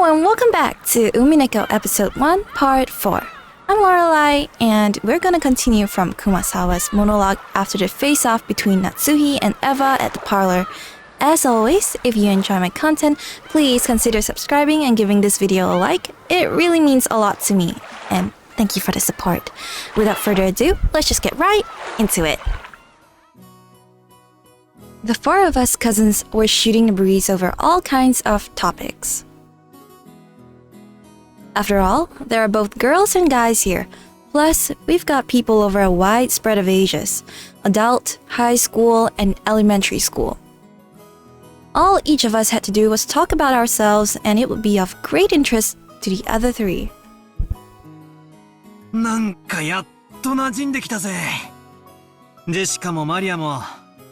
and welcome back to Umineko episode 1 part 4. I'm Lorelai and we're gonna continue from Kumasawa's monologue after the face-off between Natsuhi and Eva at the parlor. As always, if you enjoy my content, please consider subscribing and giving this video a like. It really means a lot to me, and thank you for the support. Without further ado, let's just get right into it. The four of us cousins were shooting the breeze over all kinds of topics. After all, there are both girls and guys here. Plus, we've got people over a wide spread of ages: adult, high school, and elementary school. All each of us had to do was talk about ourselves, and it would be of great interest to the other three. なんかやっと馴染んできたぜ。ジェシカもマリアも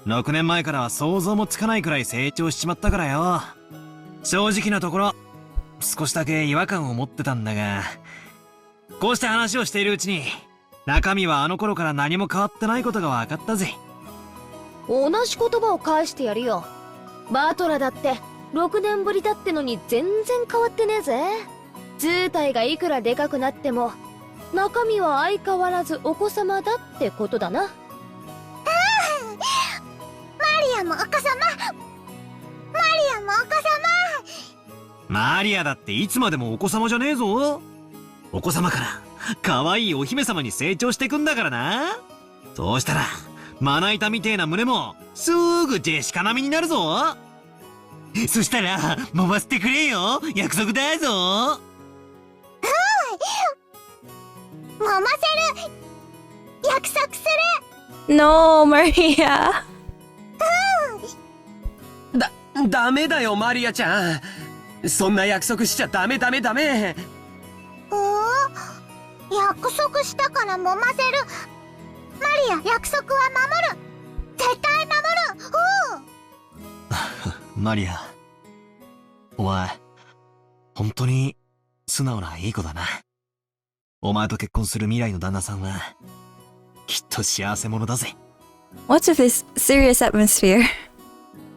6年前からは想像もつかないくらい成長しちまったからよ。正直なところ少しだけ違和感を持ってたんだが、こうして話をしているうちに中身はあの頃から何も変わってないことが分かったぜ。同じ言葉を返してやるよ。バートラだって6年ぶりだってのに全然変わってねえぜ。図体がいくらでかくなっても中身は相変わらずお子様だってことだな。マリアもお子様。マリアもお子様。マリアだっていつまでもお子様じゃねえぞ。お子様から可愛いお姫様に成長してくんだからな。そうしたらまな板みてえな胸もすぐジェシカ並みになるぞ。そしたら揉ませてくれよ。約束だぞ。揉ませる。約束する。 No, Maria! ダメだよマリアちゃん。そんな約束しちゃダメ。おお、約束したから揉ませる。マリア、約束は守る。絶対守る。マリア、お前本当に素直ないい子だな。お前と結婚する未来の旦那さんはきっと幸せ者だぜ。 What's with this serious atmosphere? っ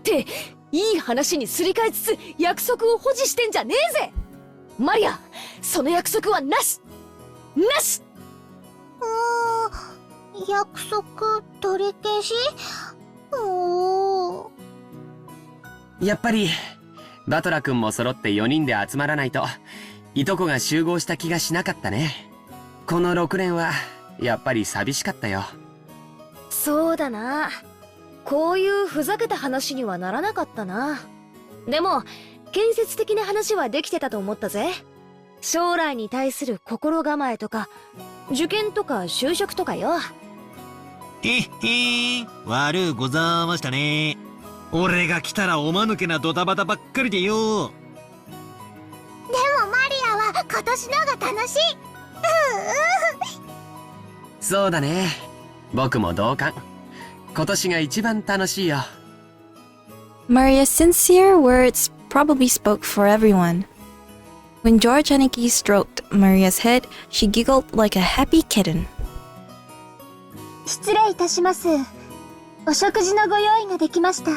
ていい話にすり替えつつ約束を保持してんじゃねえぜ。マリア、その約束はなしなし。約束取り消し。やっぱりバトラ君も揃って4人で集まらないといとこが集合した気がしなかったね。この6年はやっぱり寂しかったよ。そうだな。こういうふざけた話にはならなかったな。でも建設的な話はできてたと思ったぜ。将来に対する心構えとか受験とか就職とかよ。悪うございましたね。俺が来たらおまぬけなドタバタばっかりでよ。でもマリアは今年のが楽しい。そうだね、僕も同感。今年が一番楽しいよ。 Maria's sincere words probably spoke for everyone. When George Aniki stroked Maria's head, she giggled like a happy kitten. 失礼いたします。お食事のご用意ができました。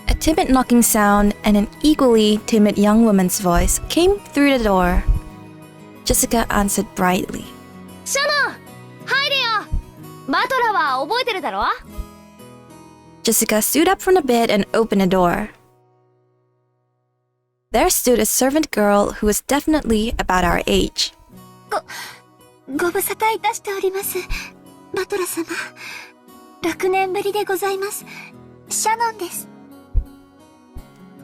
A timid knocking sound and an equally timid young woman's voice came through the door. Jessica answered brightly. シャノン、入れよ。バトラは覚えてるだろ。 Jessica stood up from the bed and opened the door. There stood a servant girl who was definitely about our age. ご無沙汰いたしております。バトラ様。6年ぶりでございます。シャノンです。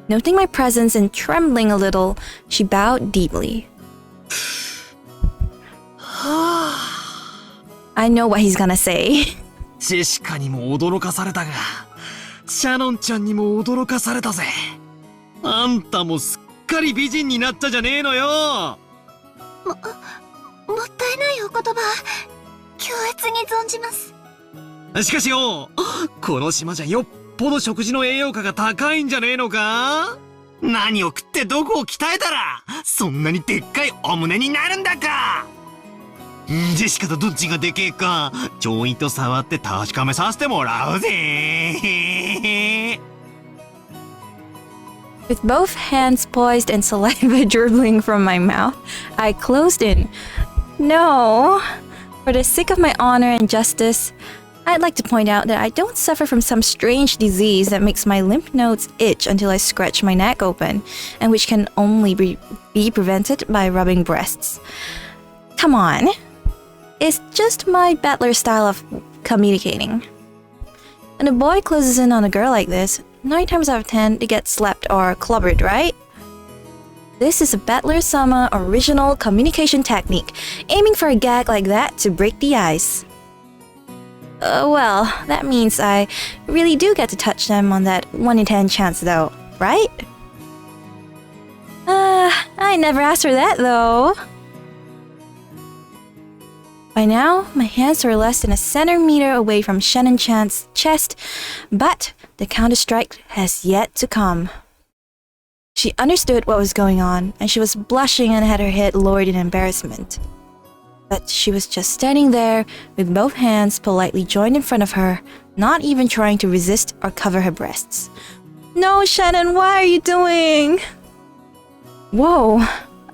Noting my presence and trembling a little, she bowed deeply. I know what he's gonna say. ジェシカにも驚かされたが、シャノンちゃんにも驚かされたぜ。あんたもすっかり美人になったじゃねえのよ。もったいないお言葉、強烈に存じます。しかしよ、この島じゃよっぽど食事の栄養価が高いんじゃねえのか。何を食ってどこを鍛えたらそんなにでっかいお胸になるんだか。ジェシカとどっちがでけえかちょいと触って確かめさせてもらうぜ。With both hands poised and saliva dribbling from my mouth, I closed in. No. For the sake of my honor and justice, I'd like to point out that I don't suffer from some strange disease that makes my lymph nodes itch until I scratch my neck open, and which can only be prevented by rubbing breasts. Come on. It's just my battler style of communicating. When a boy closes in on a girl like this, 9 times out of 10 they get slapped or clobbered, right? This is a battler-sama original communication technique, aiming for a gag like that to break the ice. Well, that means I really do get to touch them on that 1 in 10 chance though, right? I never asked for that though. By now, my hands were less than a centimeter away from Shannon-chan's chest, but the counter-strike has yet to come. She understood what was going on, and she was blushing and had her head lowered in embarrassment. But she was just standing there, with both hands politely joined in front of her, not even trying to resist or cover her breasts. No, Shannon, what are you doing? Whoa,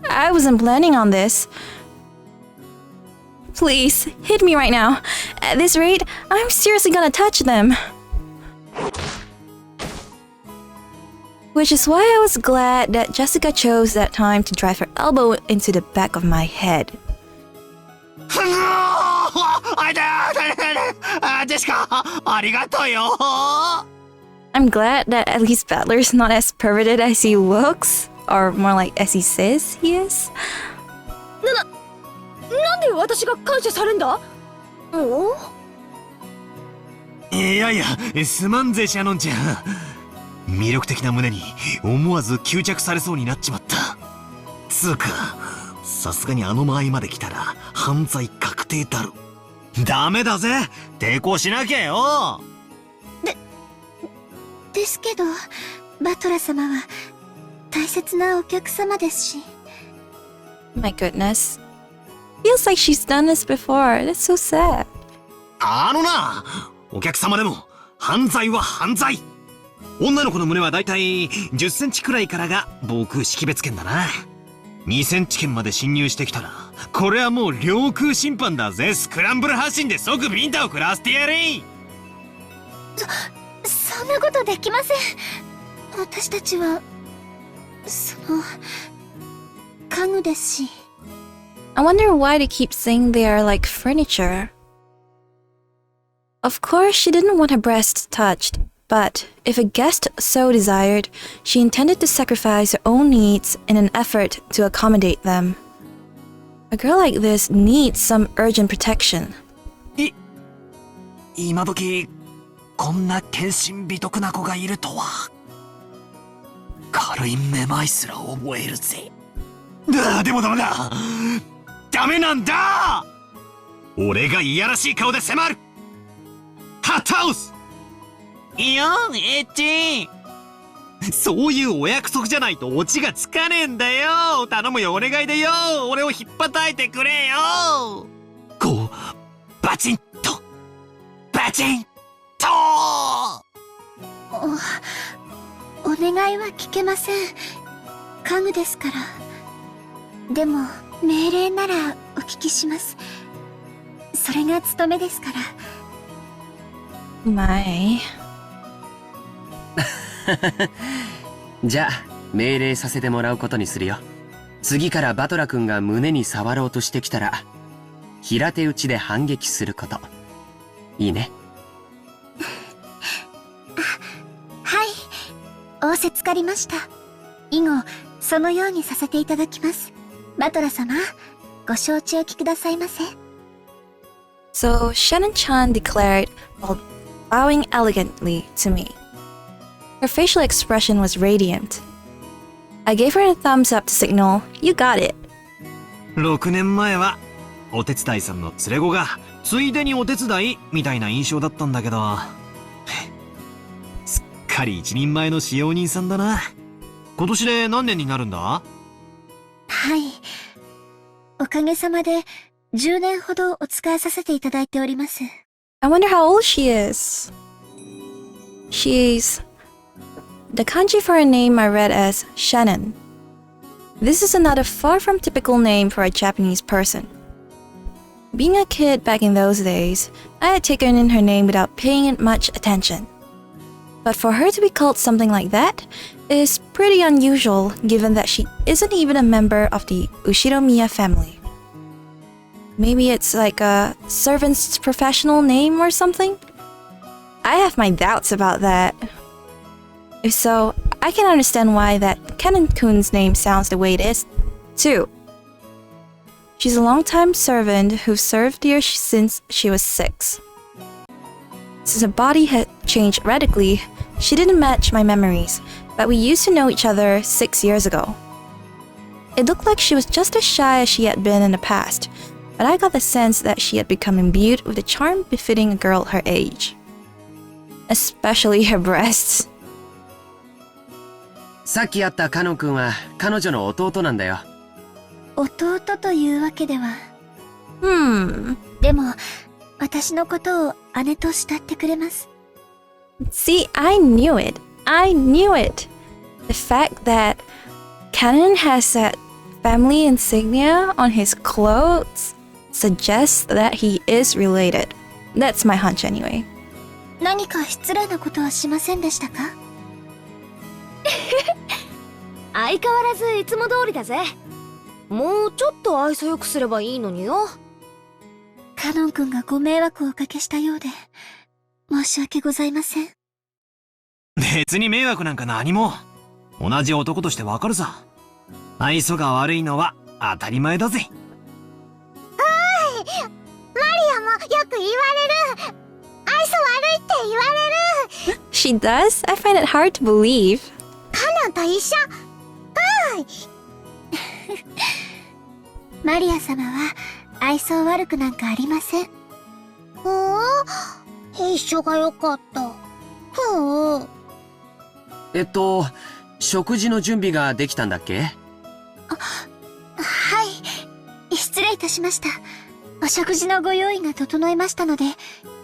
I wasn't planning on this. Please, hit me right now. At this rate, I'm seriously gonna touch them. Which is why I was glad that Jessica chose that time to drive her elbow into the back of my head. I'm glad that at least Battler's not as perverted as he looks, or more like as he says he is. なんで私が感謝されんだ？お？いやいや、すまんぜシャノンちゃん。魅力的な胸に思わず吸着されそうになっちまった。つうか、さすがにあの間合いまで来たら犯罪確定だろ。ダメだぜ、抵抗しなきゃよ。ですけど、バトラ様は大切なお客様ですし。My goodness. Feels like she's done this before. That's so sad. あのな、お客様でも犯罪は犯罪。女の子の胸はだいたい10センチくらいからが防空識別圏だな。2センチ圏まで侵入してきたら、これはもう領空侵犯だぜ。スクランブル発進で即ビンタを食らわせてやれ。そんなことできません。私たちは家具ですし。I wonder why they keep saying they are like furniture. Of course, she didn't want her breasts touched, but if a guest so desired, she intended to sacrifice her own needs in an effort to accommodate them. A girl like this needs some urgent protection. 今時こんな献身美徳な子がいるとは。軽いめまいすら覚えるぜ。でもダメだ。ダメなんだ。俺がいやらしい顔で迫る。ハッタウス。いや、エッチ。そういうお約束じゃないとオチがつかねえんだよ。頼むよ、お願いでよ。俺を引っ叩いてくれよ。こうバチンとバチンと。お願いは聞けません。家具ですから。でも命令ならお聞きします。それが務めですから。My. じゃあ命令させてもらうことにするよ。次からバトラ君が胸に触ろうとしてきたら平手打ちで反撃すること。いいね。はい、仰せつかりました。以後そのようにさせていただきます。バトラ様、ご承知おきくださいませ。 So Shannon-chan declared while bowing elegantly to me. Her facial expression was radiant. I gave her a thumbs up to signal, you got it. 6年前はお手伝いさんの連れ子がついでにお手伝いみたいな印象だったんだけど、すっかり一人前の使用人さんだな。今年で何年になるんだ？はい、おかげさまで10年ほどお使いさせていただいております。 I wonder how old she is. She's the kanji for her name I read as Shannon. This is another far from typical name for a Japanese person. Being a kid back in those days, I had taken in her name without paying it much attention. But for her to be called something like that is pretty unusual given that she isn't even a member of the Ushiromiya family. Maybe it's like a servant's professional name or something? I have my doubts about that. If so, I can understand why that Kennen-kun's name sounds the way it is, too. She's a long-time servant who served here since she was 6. Since her body had changed radically, she didn't match my memories, but we used to know each other 6 years ago. It looked like she was just as shy as she had been in the past, but I got the sense that she had become imbued with a charm befitting a girl her age. Especially her breasts. さっき会ったカノン君は彼女の弟なんだよ。弟というわけでは。Hmm. でも、私のことを姉と慕ってくれます。See, I knew it. I knew it. The fact that Cannon has that family insignia on his clothes suggests that he is related. That's my hunch anyway. 何か失礼なことはしませんでしたか？相変わらずいつも通りだぜ。もうちょっと愛想よくすればいいのによ。カノン君がご迷惑をおかけしたようで、申し訳ございません。別に迷惑なんか何も。同じ男としてわかるさ。愛想が悪いのは当たり前だぜ。マリアもよく言われる。愛想悪いって言われる。She does? I find it hard to believe. カノンと一緒。マリア様は愛想悪くなんかありません。一緒がよかった。食事の準備ができたんだっけ？はい。失礼いたしました。お食事のご用意が整いましたので、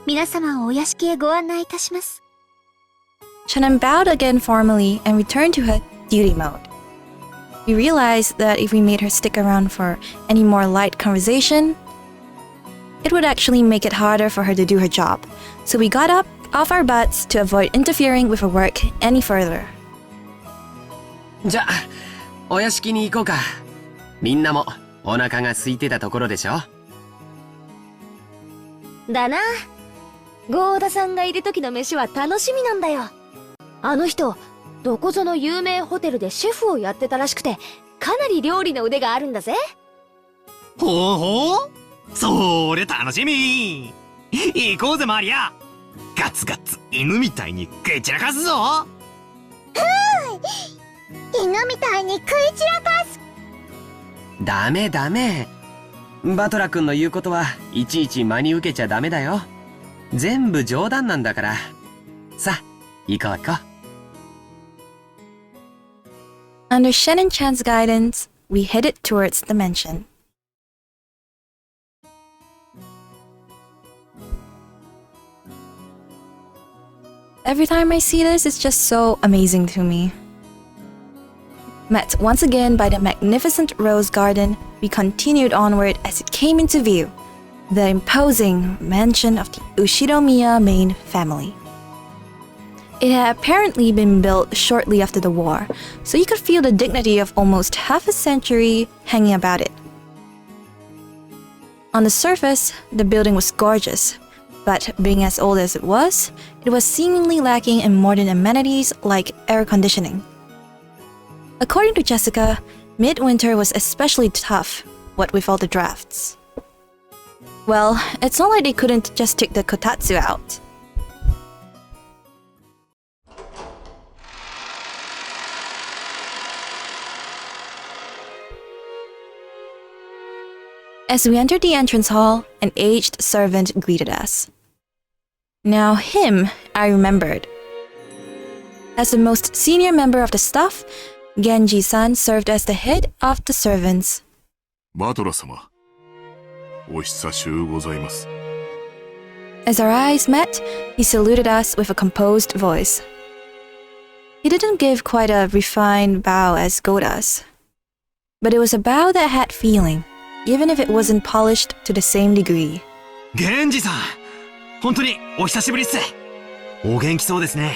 皆様をお屋敷へご案内いたします。Shannon bowed again formally and returned to her duty mode. We realized that if we made her stick around for any more light conversation, it would actually make it harder for her to do her job. So we got up off our butts to avoid interfering with her work any further. じゃあ、お屋敷に行こうか。みんなもお腹が空いてたところでしょ？だな。ゴーダさんがいる時の飯は楽しみなんだよ。あの人、どこぞの有名ホテルでシェフをやってたらしくて、かなり料理の腕があるんだぜ。ほうほう、それ楽しみ。行こうぜマリア。ガツガツ犬みたいに食い散らかすぞ。犬みたいに食い散らかす。ダメダメ。バトラ君の言うことはいちいち真に受けちゃダメだよ。全部冗談なんだから。さあ、行こう行こう。Under Shannon-chan's guidance, we headed towards the mansion. Every time I see this, it's just so amazing to me. Met once again by the magnificent rose garden, we continued onward as it came into view, the imposing mansion of the Ushiromiya main family. It had apparently been built shortly after the war, so you could feel the dignity of almost half a century hanging about it. On the surface, the building was gorgeous, but being as old as it was seemingly lacking in modern amenities like air conditioning. According to Jessica, midwinter was especially tough, what with all the drafts. Well, it's not like they couldn't just take the kotatsu out. As we entered the entrance hall, an aged servant greeted us. Now him, I remembered. As the most senior member of the staff, Genji-san served as the head of the servants. バトラ様、お久しゅうございます。As our eyes met, he saluted us with a composed voice. He didn't give quite a refined bow as Go does. But it was a bow that had feeling, even if it wasn't polished to the same degree. ゲンジさん、本当にお久しぶりっす。お元気そうですね。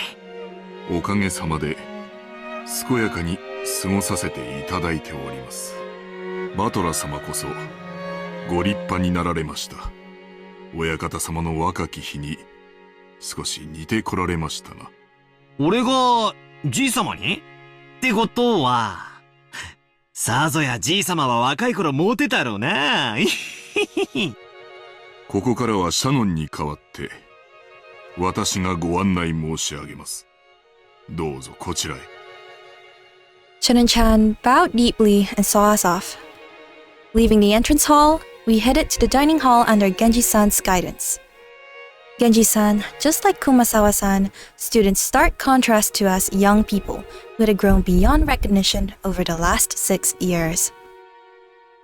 おかげさまで健やかに過ごさせていただいております。バトラ様こそご立派になられました。親方様の若き日に少し似てこられましたな。俺がじい様にってことは、さぞやじい様は若い頃モテたろうな。ここからはシャノンに代わって私がご案内申し上げます。どうぞこちらへ。Shannon-chan bowed deeply and saw us off. Leaving the entrance hall, we headed to the dining hall under Genji-san's guidance. Genji-san, just like Kumasawa-san, stood in stark contrast to us young people who had grown beyond recognition over the last 6 years.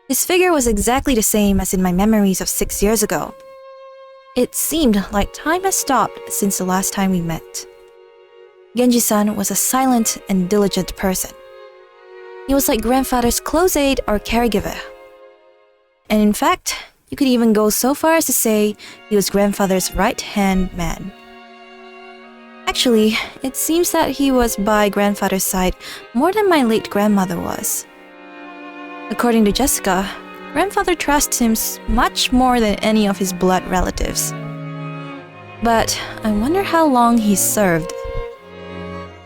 His figure was exactly the same as in my memories of 6 years ago. It seemed like time had stopped since the last time we met. Genji-san was a silent and diligent person. He was like grandfather's close aide or caregiver. And in fact, you could even go so far as to say he was grandfather's right-hand man. Actually, it seems that he was by grandfather's side more than my late grandmother was. According to Jessica, grandfather trusts him much more than any of his blood relatives. But I wonder how long he's served.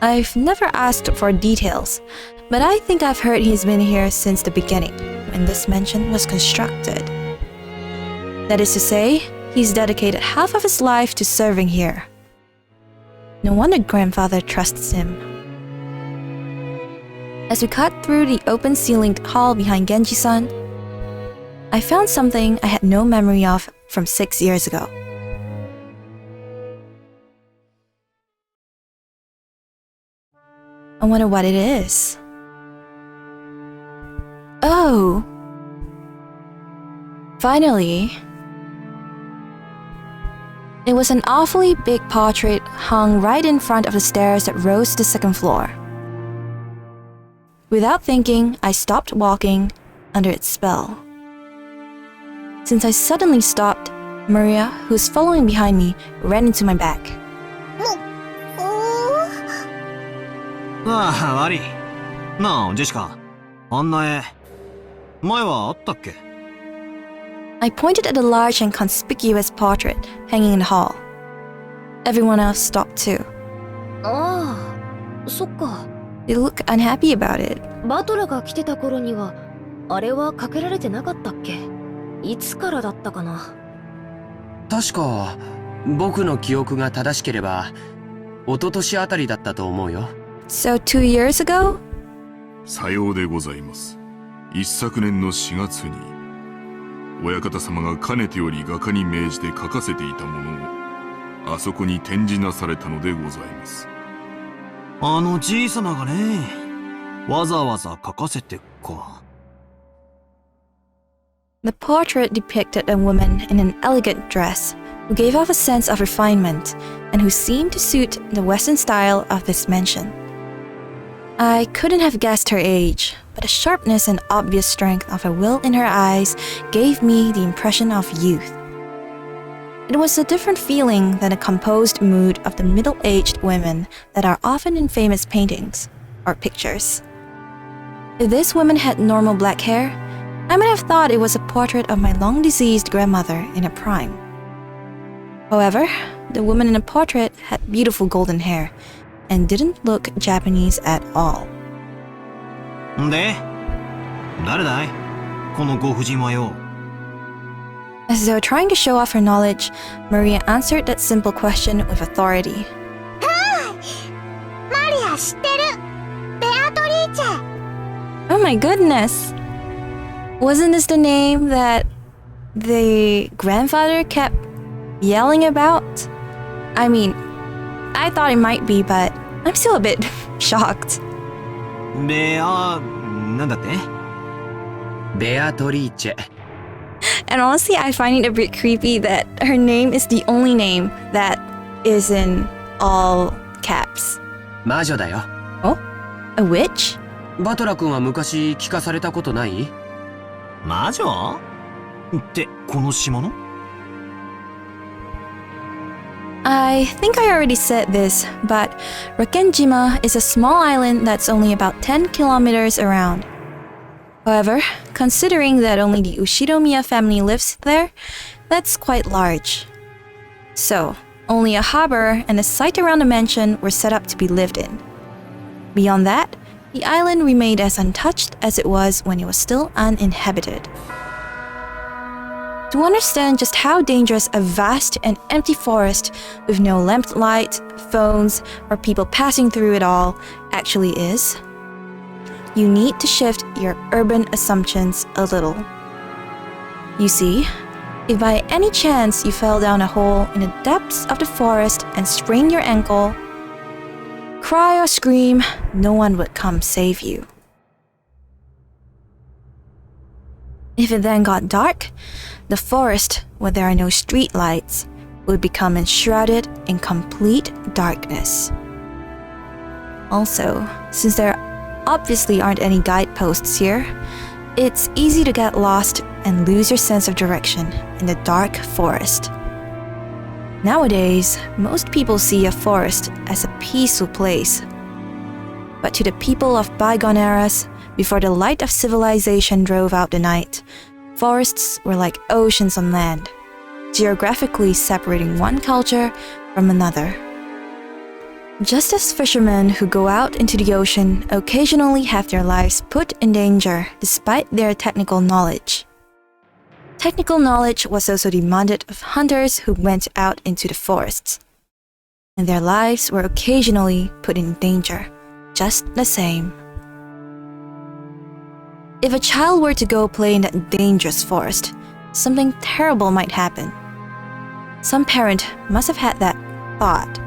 I've never asked for details, but I think I've heard he's been here since the beginning, when this mansion was constructed. That is to say, he's dedicated half of his life to serving here. No wonder grandfather trusts him. As we cut through the open-ceilinged hall behind Genji-san, I found something I had no memory of from 6 years ago. I wonder what it is. Oh! Finally. It was an awfully big portrait hung right in front of the stairs that rose to the second floor. Without thinking, I stopped walking under its spell. Since I suddenly stopped, Maria, who was following behind me, ran into my back. ああ、悪い。なあ、ジェシカ。あんな絵、前はあったっけ？ I pointed at the large and conspicuous portrait hanging in the hall. Everyone else stopped too. ああ、そっか。They look unhappy about it. バトラが来てた頃には、あれはかけられてなかったっけ？いつからだったかな。確か、僕の記憶が正しければ、一昨年あたりだったと思うよ。So 2 years ago? さようでございます。一昨年の4月に親方様がかねてより画家に命じて描かせていたものをあそこに展示なされたのでございます。あのじい様がね、わざわざ描かせてか。The portrait depicted a woman in an elegant dress who gave off a sense of refinement and who seemed to suit the Western style of this mansion. I couldn't have guessed her age, but the sharpness and obvious strength of her will in her eyes gave me the impression of youth. It was a different feeling than the composed mood of the middle-aged women that are often in famous paintings or pictures. If this woman had normal black hair, I might have thought it was a portrait of my long-deceased grandmother in her prime. However, the woman in the portrait had beautiful golden hair and didn't look Japanese at all. で、誰だい？このご婦人はよ。As though trying to show off her knowledge, Maria answered that simple question with authority. マリア知ってる。ベアトリーチェ。 Oh my goodness! Wasn't this the name that the grandfather kept yelling about? I mean, I thought it might be, but I'm still a bit shocked. なんだって？ベアトリーチェ。And honestly, I find it a bit creepy that her name is the only name that is in all caps. 魔女だよ。Oh? A witch? バトラ君は昔聞かされたことない？魔女ってこの島の？ I think I already said this, but Rokkenjima is a small island that's only about 10 kilometers around. However, considering that only the Ushiromiya family lives there, that's quite large. So, only a harbor and a site around the mansion were set up to be lived in. Beyond that, the island remained as untouched as it was when it was still uninhabited. To understand just how dangerous a vast and empty forest with no lamplight, phones, or people passing through it all actually is, you need to shift your urban assumptions a little. You see, if by any chance you fell down a hole in the depths of the forest and sprained your ankle, cry or scream, no one would come save you. If it then got dark, the forest, where there are no street lights, would become enshrouded in complete darkness. Also, since there obviously aren't any guideposts here, it's easy to get lost and lose your sense of direction in the dark forest. Nowadays, most people see a forest as a peaceful place. But to the people of bygone eras, before the light of civilization drove out the night, forests were like oceans on land, geographically separating one culture from another. Just as fishermen who go out into the ocean occasionally have their lives put in danger despite their technical knowledge. Technical knowledge was also demanded of hunters who went out into the forests, and their lives were occasionally put in danger, just the same. If a child were to go play in that dangerous forest, something terrible might happen. Some parent must have had that thought.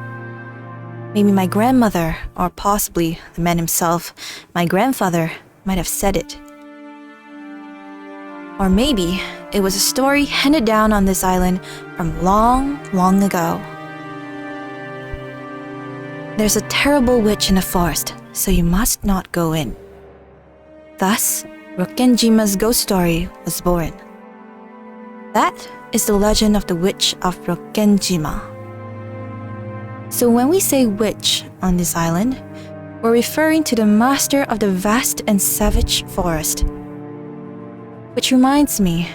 Maybe my grandmother, or possibly the man himself, my grandfather, might have said it. Or maybe it was a story handed down on this island from long, long ago. There's a terrible witch in the forest, so you must not go in. Thus, Rokkenjima's ghost story was born. That is the legend of the witch of Rokkenjima. So when we say witch on this island, we're referring to the master of the vast and savage forest. Which reminds me,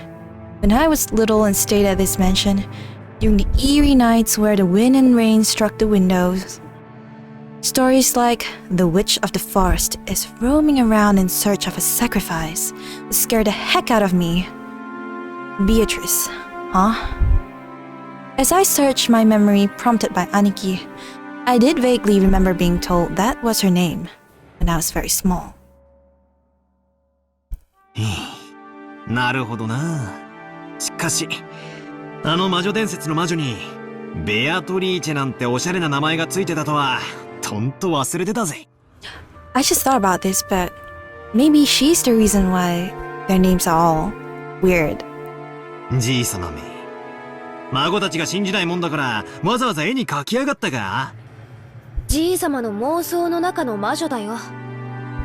when I was little and stayed at this mansion, during the eerie nights where the wind and rain struck the windows, stories like the witch of the forest is roaming around in search of a sacrifice would scare the heck out of me. Beatrice, huh? As I searched my memory prompted by Aniki, I did vaguely remember being told that was her name when I was very small. なるほどな。しかし、あの魔女伝説の魔女にベアトリーチェなんておしゃれな名前がついてたとは、とんと忘れてたぜ。I just thought about this, but maybe she's the reason why their names are all weird. じいさまめ。孫たちが信じないもんだから、わざわざ絵に描きやがったか？じいさまの妄想の中の魔女だよ。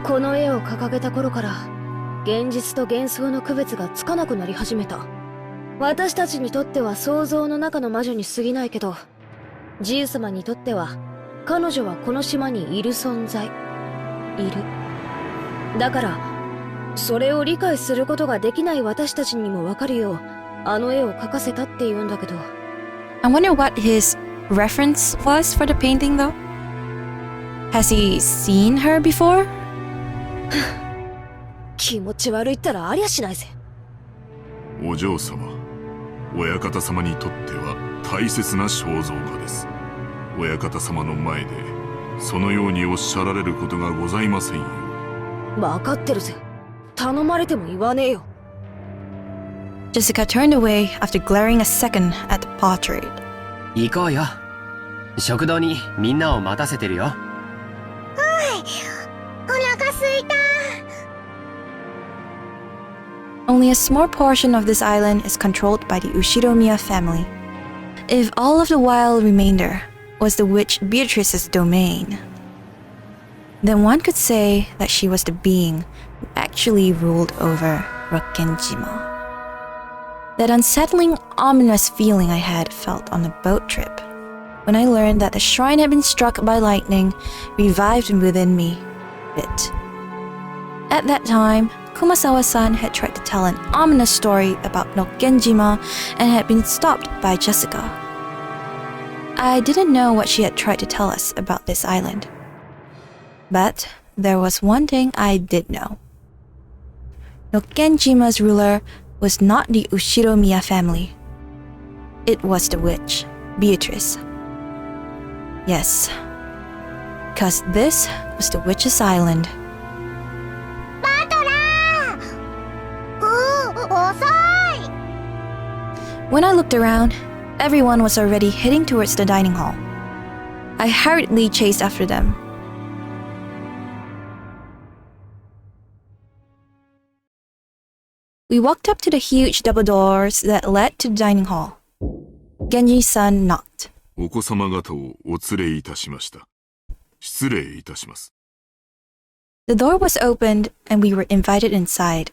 この絵を掲げた頃から、現実と幻想の区別がつかなくなり始めた。私たちにとっては想像の中の魔女に過ぎないけど、じいさまにとっては、彼女はこの島にいる存在。いる。だから、それを理解することができない私たちにもわかるよう、あの絵を描かせたって言うんだけど。I wonder what his reference was for the painting though? Has he seen her before? 気持ち悪いったらありゃしないぜ。お嬢様、親方様にとっては大切な肖像画です。親方様の前でそのようにおっしゃられることがございませんよ。わかってるぜ。頼まれても言わねえよ。Jessica turned away after glaring a second at the portrait. 行こうよ。食堂にみんなを待たせてるよ。お腹すいた。Only a small portion of this island is controlled by the Ushiromiya family. If all of the wild remainder was the witch Beatrice's domain, then one could say that she was the being who actually ruled over Rokkenjima. That unsettling, ominous feeling I had felt on a boat trip when I learned that the shrine had been struck by lightning revived within me a bit. At that time, Kumasawa-san had tried to tell an ominous story about Rokkenjima and had been stopped by Jessica. I didn't know what she had tried to tell us about this island. But there was one thing I did know. Rokkenjima's ruler was not the Ushiromiya family. It was the witch, Beatrice. Yes, because this was the witch's island. When I looked around, everyone was already heading towards the dining hall. I hurriedly chased after them. We walked up to the huge double doors that led to the dining hall. Genji-san knocked. お子様方をお連れいたしました。失礼いたします。The door was opened and we were invited inside.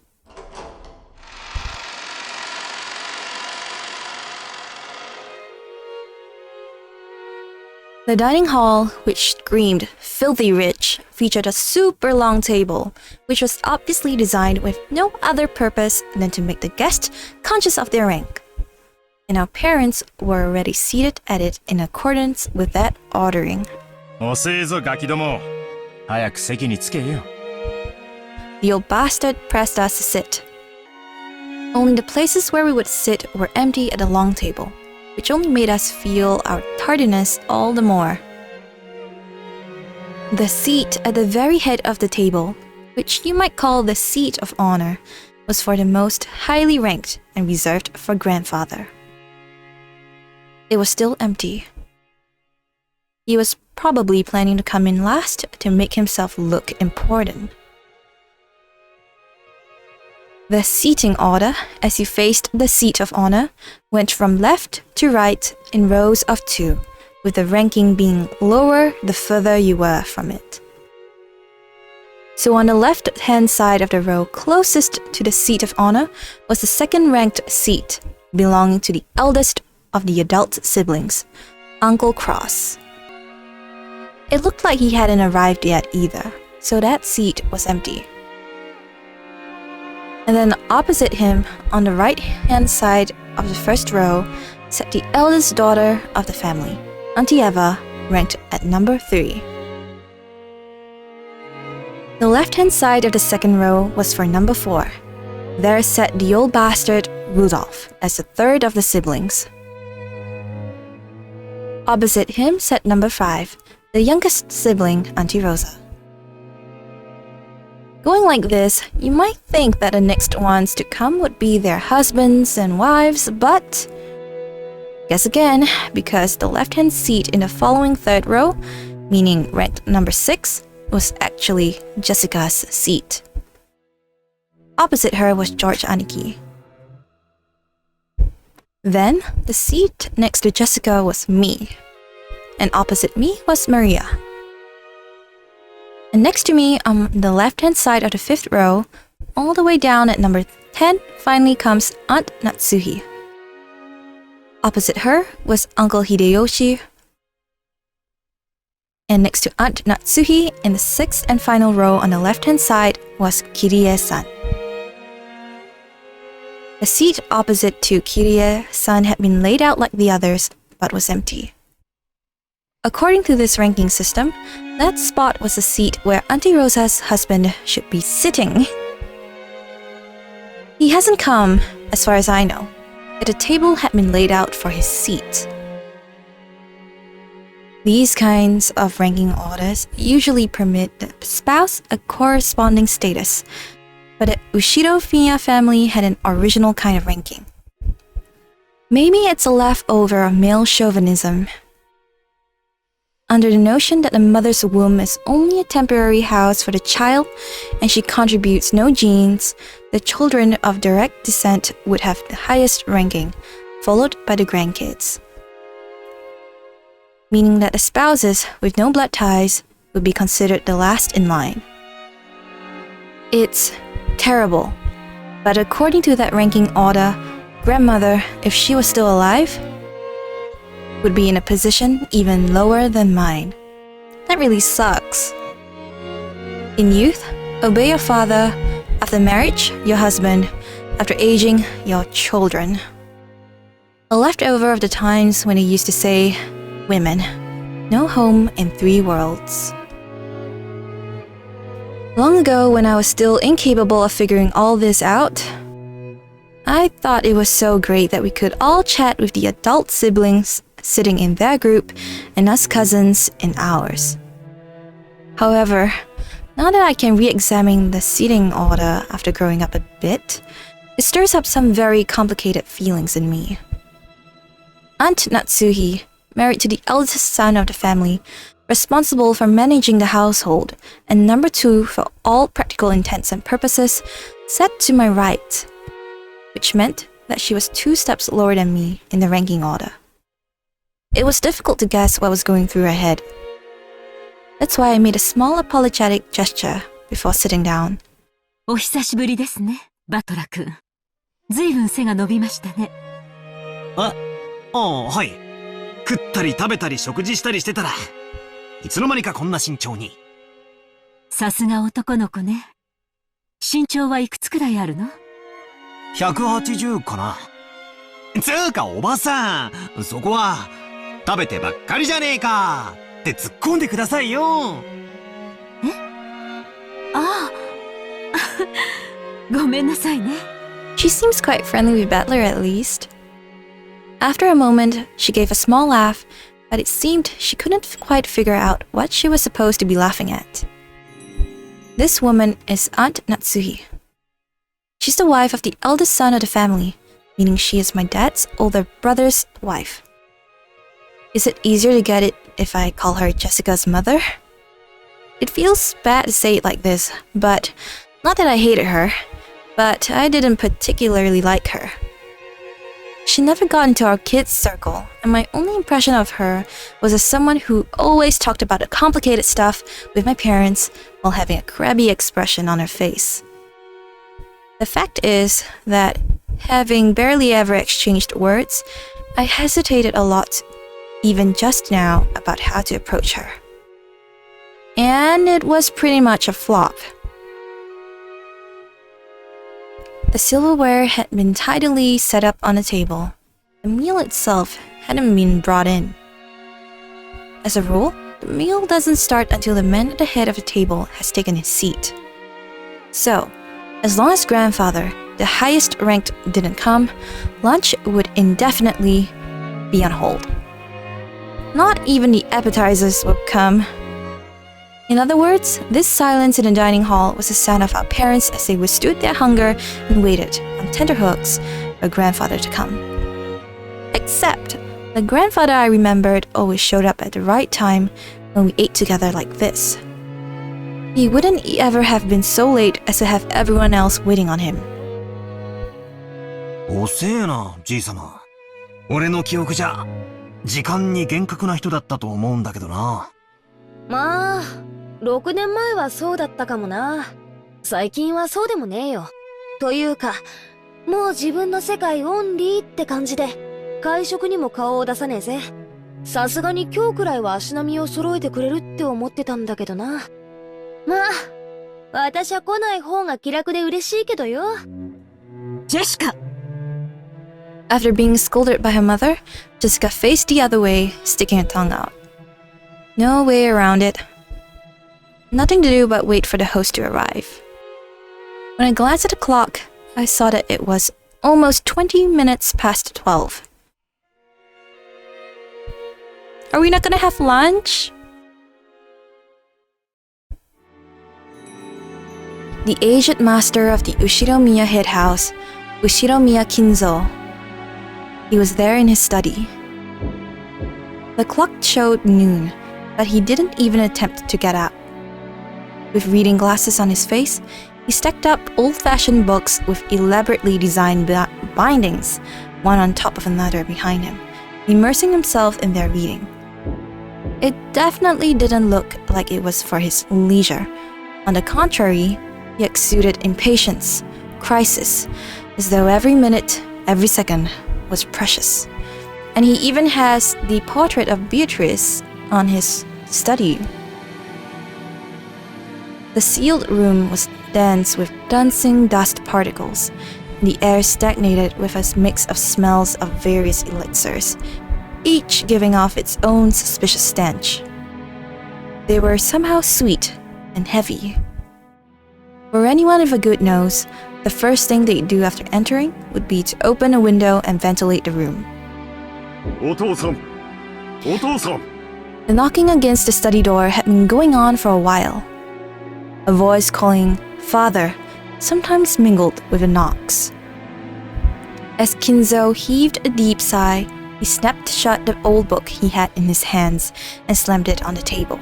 The dining hall, which screamed filthy rich, featured a super long table, which was obviously designed with no other purpose than to make the guests conscious of their rank. And our parents were already seated at it in accordance with that ordering. 遅えぞガキども。早く席につけよ。The old bastard pressed us to sit. Only the places where we would sit were empty at the long table, which only made us feel our tardiness all the more. The seat at the very head of the table, which you might call the seat of honor, was for the most highly ranked and reserved for grandfather. It was still empty. He was probably planning to come in last to make himself look important. The seating order, as you faced the seat of honor, went from left to right in rows of 2, with the ranking being lower the further you were from it. So on the left-hand side of the row closest to the seat of honor was the second-ranked seat, belonging to the eldest of the adult siblings, Uncle Cross. It looked like he hadn't arrived yet either, so that seat was empty. And then opposite him, on the right-hand side of the first row, sat the eldest daughter of the family, Auntie Eva, ranked at number 3. The left-hand side of the second row was for number 4. There sat the old bastard, Rudolph, as the third of the siblings. Opposite him sat number 5, the youngest sibling, Auntie Rosa. Going like this, you might think that the next ones to come would be their husbands and wives, but guess again, because the left-hand seat in the following third row, meaning ranked number 6, was actually Jessica's seat. Opposite her was George Aniki. Then, the seat next to Jessica was me, and opposite me was Maria. And next to me, on the left-hand side of the 5th row, all the way down at number 10, finally comes Aunt Natsuhi. Opposite her was Uncle Hideyoshi. And next to Aunt Natsuhi, in the 6th and final row on the left-hand side, was Kirie-san. The seat opposite to Kirie-san had been laid out like the others, but was empty. According to this ranking system, that spot was the seat where Auntie Rosa's husband should be sitting. He hasn't come, as far as I know, but a table had been laid out for his seat. These kinds of ranking orders usually permit the spouse a corresponding status, but the Ushiromiya family had an original kind of ranking. Maybe it's a leftover of male chauvinism. Under the notion that the mother's womb is only a temporary house for the child and she contributes no genes, the children of direct descent would have the highest ranking, followed by the grandkids. Meaning that the spouses with no blood ties would be considered the last in line. It's terrible, but according to that ranking order, grandmother, if she was still alive, would be in a position even lower than mine. That really sucks. In youth, obey your father. After marriage, your husband. After aging, your children. A leftover of the times when he used to say, women, no home in 3 worlds. Long ago, when I was still incapable of figuring all this out, I thought it was so great that we could all chat with the adult siblings sitting in their group and us cousins in ours. However, now that I can re-examine the seating order after growing up a bit, it stirs up some very complicated feelings in me. Aunt Natsuhi, married to the eldest son of the family, responsible for managing the household, and number 2 for all practical intents and purposes, sat to my right, which meant that she was 2 steps lower than me in the ranking order. It was difficult to guess what was going through her head. That's why I made a small apologetic gesture before sitting down. お久しぶりですね、バトラ君。ずいぶん背が伸びましたね。はい。食ったり食べたり食事したりしてたら、いつの間にかこんな身長に。さすが男の子ね。身長はいくつくらいあるの？ 180かな。つーかおばさん、そこは食べてばっかりじゃねえかって突っ込んでくださいよ。え？ああ。ごめんなさいね。She seems quite friendly with Battler at least. After a moment, she gave a small laugh, but it seemed she couldn't quite figure out what she was supposed to be laughing at. This woman is Aunt Natsuhi. She's the wife of the eldest son of the family, meaning she is my dad's older brother's wife. Is it easier to get it if I call her Jessica's mother? It feels bad to say it like this, but not that I hated her, but I didn't particularly like her. She never got into our kids' circle, and my only impression of her was as someone who always talked about the complicated stuff with my parents while having a crabby expression on her face. The fact is that, having barely ever exchanged words, I hesitated a lot, even just now, about how to approach her. And it was pretty much a flop. The silverware had been tidily set up on the table. The meal itself hadn't been brought in. As a rule, the meal doesn't start until the man at the head of the table has taken his seat. So, as long as grandfather, the highest ranked, didn't come, lunch would indefinitely be on hold. Not even the appetizers would come. In other words, this silence in the dining hall was the sound of our parents as they withstood their hunger and waited, on tenterhooks, for grandfather to come. Except, the grandfather I remembered always showed up at the right time when we ate together like this. He wouldn't ever have been so late as to have everyone else waiting on him. 遅えな、じいさま。俺の記憶じゃ、時間に厳格な人だったと思うんだけどな。まあ、6年前はそうだったかもな。最近はそうでもねえよ。というか、もう自分の世界オンリーって感じで、会食にも顔を出さねえぜ。さすがに今日くらいは足並みを揃えてくれるって思ってたんだけどな。まあ、私は来ない方が気楽で嬉しいけどよ。ジェシカ! After being scolded by her mother, Jessica faced the other way, sticking her tongue out. No way around it. Nothing to do but wait for the host to arrive. When I glanced at the clock, I saw that it was almost 20 minutes past 12. Are we not gonna have lunch? The aged master of the Ushiromiya head house, Ushiromiya Kinzo. He was there in his study. The clock showed noon, but he didn't even attempt to get up. With reading glasses on his face, he stacked up old-fashioned books with elaborately designed bindings, one on top of another behind him, immersing himself in their reading. It definitely didn't look like it was for his leisure. On the contrary, he exuded impatience, crisis, as though every minute, every second was precious. And he even has the portrait of Beatrice on his study. The sealed room was dense with dancing dust particles. The air stagnated with a mix of smells of various elixirs, each giving off its own suspicious stench. They were somehow sweet and heavy. For anyone with a good nose, the first thing they'd do after entering would be to open a window and ventilate the room. お父さん、お父さん。 The knocking against the study door had been going on for a while. A voice calling "Father" sometimes mingled with the knocks. As Kinzo heaved a deep sigh, he snapped shut the old book he had in his hands and slammed it on the table.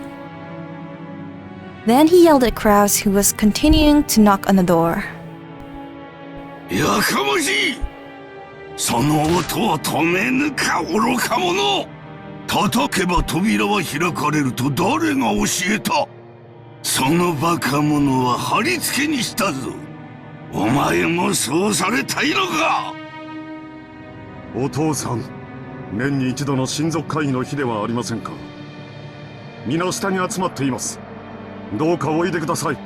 Then he yelled at Kraus, who was continuing to knock on the door. やかましい！その音を止めぬか愚か者！叩けば扉は開かれると誰が教えた？そのバカ者は貼り付けにしたぞ。お前もそうされたいのか？お父さん、年に一度の親族会議の日ではありませんか。皆下に集まっています。どうかおいでください。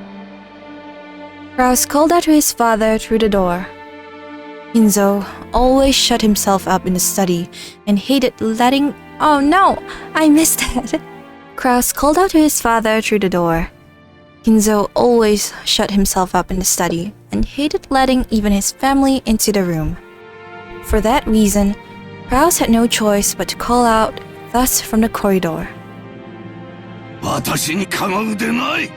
Kraus called out to his father through the door. Kinzo always shut himself up in the study and hated letting... Oh no! I missed that! Kraus called out to his father through the door. Kinzo always shut himself up in the study and hated letting even his family into the room. For that reason, Kraus had no choice but to call out thus from the corridor. 私にかまうでない。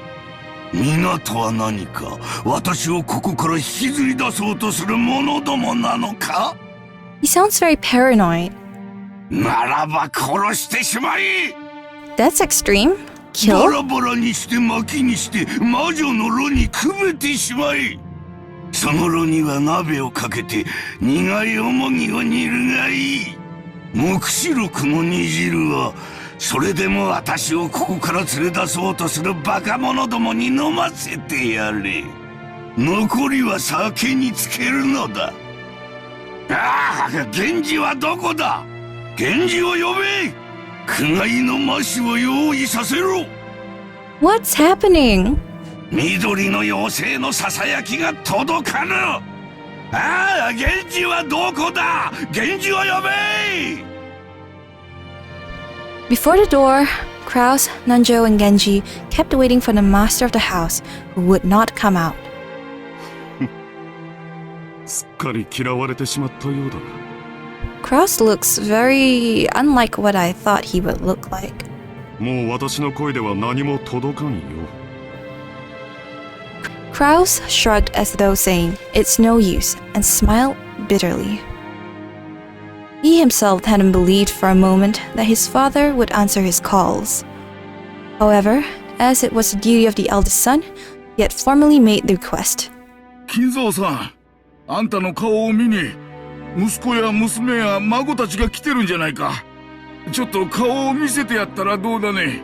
皆とは何か私をここから引きずり出そうとする者どもなのか？ He sounds very paranoid. ならば殺してしまい！ That's extreme. バ Kill? ラバラにして薪にして魔女の炉にくべてしまい！その炉には鍋をかけて苦いおもぎを煮るがいい。黙示録の煮汁はそれでも私をここから連れ出そうとするバカ者どもに飲ませてやれ。残りは酒につけるのだ。ああ、源氏はどこだ？源氏を呼べ！苦害の魔酒を用意させろ。 What's happening? 緑の妖精のささやきが届かぬ。ああ、源氏はどこだ？源氏を呼べ！ Before the door, Kraus, Nanjo, and Genji kept waiting for the master of the house, who would not come out. すっかり嫌われてしまったようだな。Kraus looks very unlike what I thought he would look like. もう私の声では何も届かんよ。Kraus shrugged as though saying, "It's no use," and smiled bitterly. He himself hadn't believed for a moment that his father would answer his calls. However, as it was the duty of the eldest son, he had formally made the request. 金蔵さん、あんたの顔を見に息子や娘や孫たちが来てるんじゃないか。ちょっと顔を見せてやったらどうだね。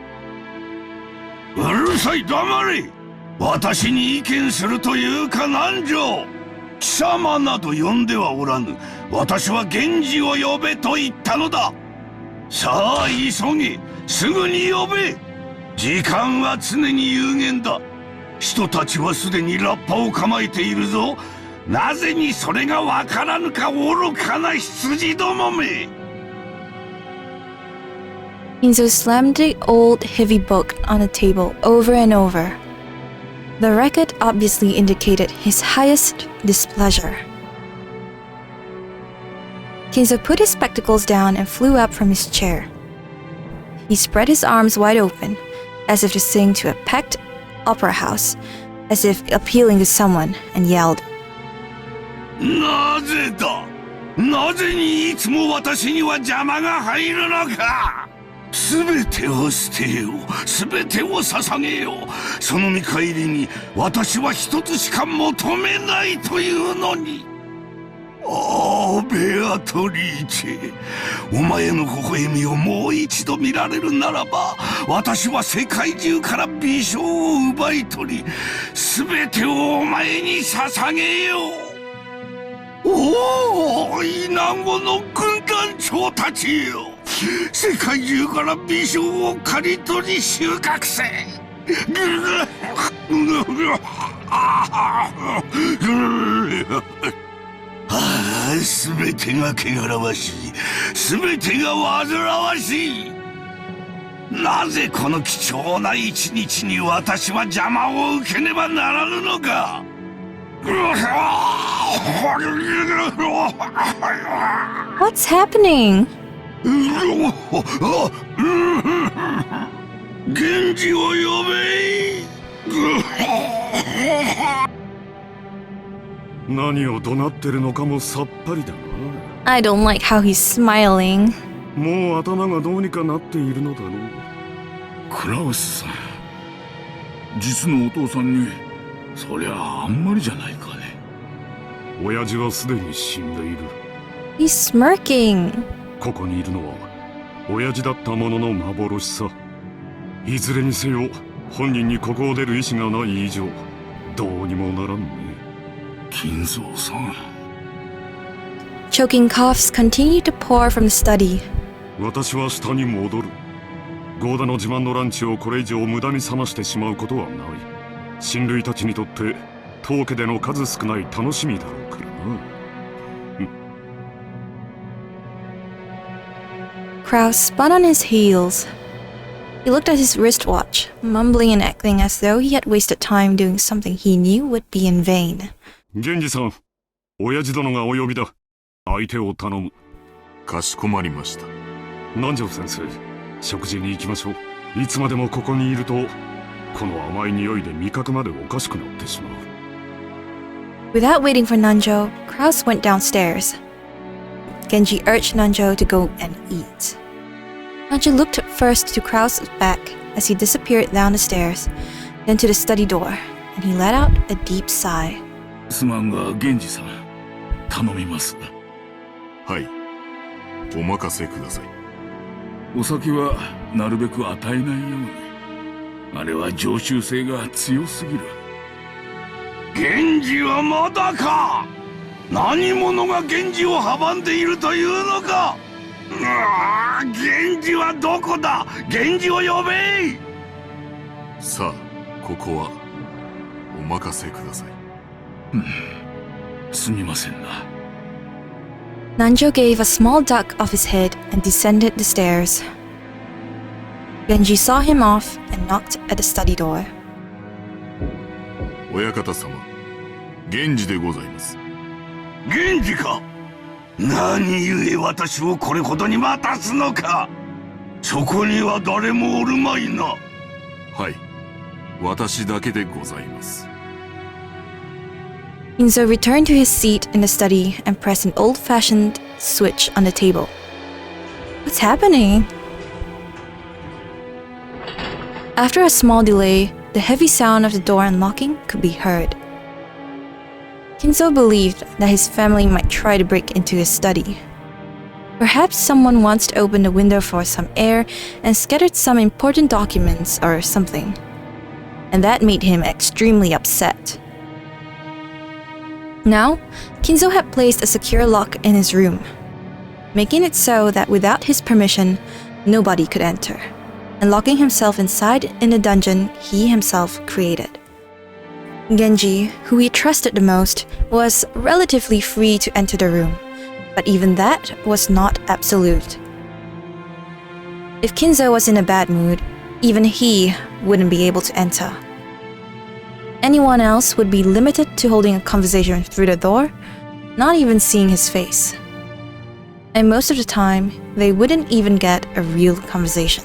うるさい、黙れ。私に意見するというか何条。貴様など呼んではおらぬ。私は源氏を呼べと言ったのだ。さあ急げ、すぐに呼べ。時間は常に有限だ。人たちはすでにラッパを構えているぞ。なぜにそれがわからぬか愚かな羊どもめ。 Kinzo slammed the old heavy book on the table over and over. The record obviously indicated his highest displeasure. Kinzo put his spectacles down and flew up from his chair. He spread his arms wide open, as if to sing to a packed opera house, as if appealing to someone, and yelled, なぜだ？なぜにいつも私には邪魔が入るのか？すべてを捨てよう。すべてを捧げよう。その見返りに私は一つしか求めないというのに。おー、ベアトリーチェ。お前の微笑みをもう一度見られるならば、私は世界中から美少を奪い取り、全てをお前に捧げよう。おお、イナゴの軍団長たちよ。世界中から美少を刈り取り収穫せ。すべてが汚らわしい。すべてが煩わしい。なぜこの貴重な一日に私は邪魔を受けねばならぬのか。What's happening? 源氏を呼べ。何を怒鳴ってるのかもさっぱりだな。 I don't like how he's smiling. もう頭がどうにかなっているのだろう。クラウスさん、実のお父さんにそりゃあんまりじゃないかね。親父はすでに死んでいる。 He's smirking. ここにいるのは親父だったものの幻さ。いずれにせよ本人にここを出る意志がない以上どうにもならんね。金蔵さん。Choking coughs continued to pour from the study. 私は下に戻る。ゴーダの自慢のランチをこれ以上無駄に冷ましてしまうことはない。親類たちにとって当家での数少ない楽しみだろうからな。Kraus spun on his heels. He looked at his wristwatch, mumbling and acting as though he had wasted time doing something he knew would be in vain. 源氏さん、親父殿がお呼びだ。相手を頼む。かしこまりました。南條先生、食事に行きましょう。いつまでもここにいると、この甘い匂いで味覚までおかしくなってしまう。 Without waiting for Nanjo, Kraus went downstairs. Genji urged Nanjo to go and eat. Nanjo looked first to Kraus's back as he disappeared down the stairs, then to the study door, and he let out a deep sigh. すまんが源氏さん、頼みます。はい、お任せください。お酒はなるべく与えないように。あれは常習性が強すぎる。源氏はまだか。何者が源氏を阻んでいるというのか。源氏はどこだ。源氏を呼べ。さあ、ここはお任せください。すみませんな。Nanjo gave a small duck of his head and descended the stairs. Genji saw him off and knocked at the study door. 親方様、源氏でございます。源氏か。何故私をこれほどに待たすのか。そこには誰もおるまいな。はい、私だけでございます。Kinzo returned to his seat in the study and pressed an old-fashioned switch on the table. What's happening? After a small delay, the heavy sound of the door unlocking could be heard. Kinzo believed that his family might try to break into his study. Perhaps someone wants to open the window for some air and scattered some important documents or something. And that made him extremely upset. Now, Kinzo had placed a secure lock in his room, making it so that without his permission, nobody could enter, and locking himself inside in the dungeon he himself created. Genji, who he trusted the most, was relatively free to enter the room, but even that was not absolute. If Kinzo was in a bad mood, even he wouldn't be able to enter. Anyone else would be limited to holding a conversation through the door, not even seeing his face. And most of the time, they wouldn't even get a real conversation.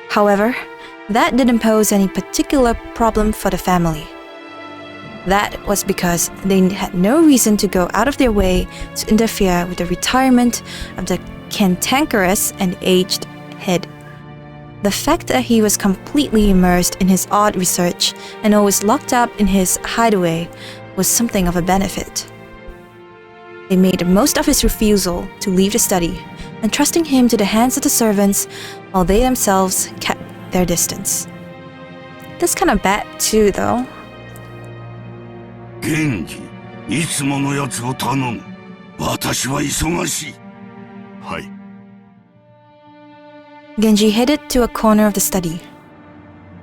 However, that didn't pose any particular problem for the family. That was because they had no reason to go out of their way to interfere with the retirement of the cantankerous and aged head. The fact that he was completely immersed in his odd research and always locked up in his hideaway was something of a benefit. They made the most of his refusal to leave the study, entrusting him to the hands of the servants while they themselves kept their distance. That's kind of bad too, though. genji、いつものやつを頼む。私は忙しい。はい。Genji headed to a corner of the study.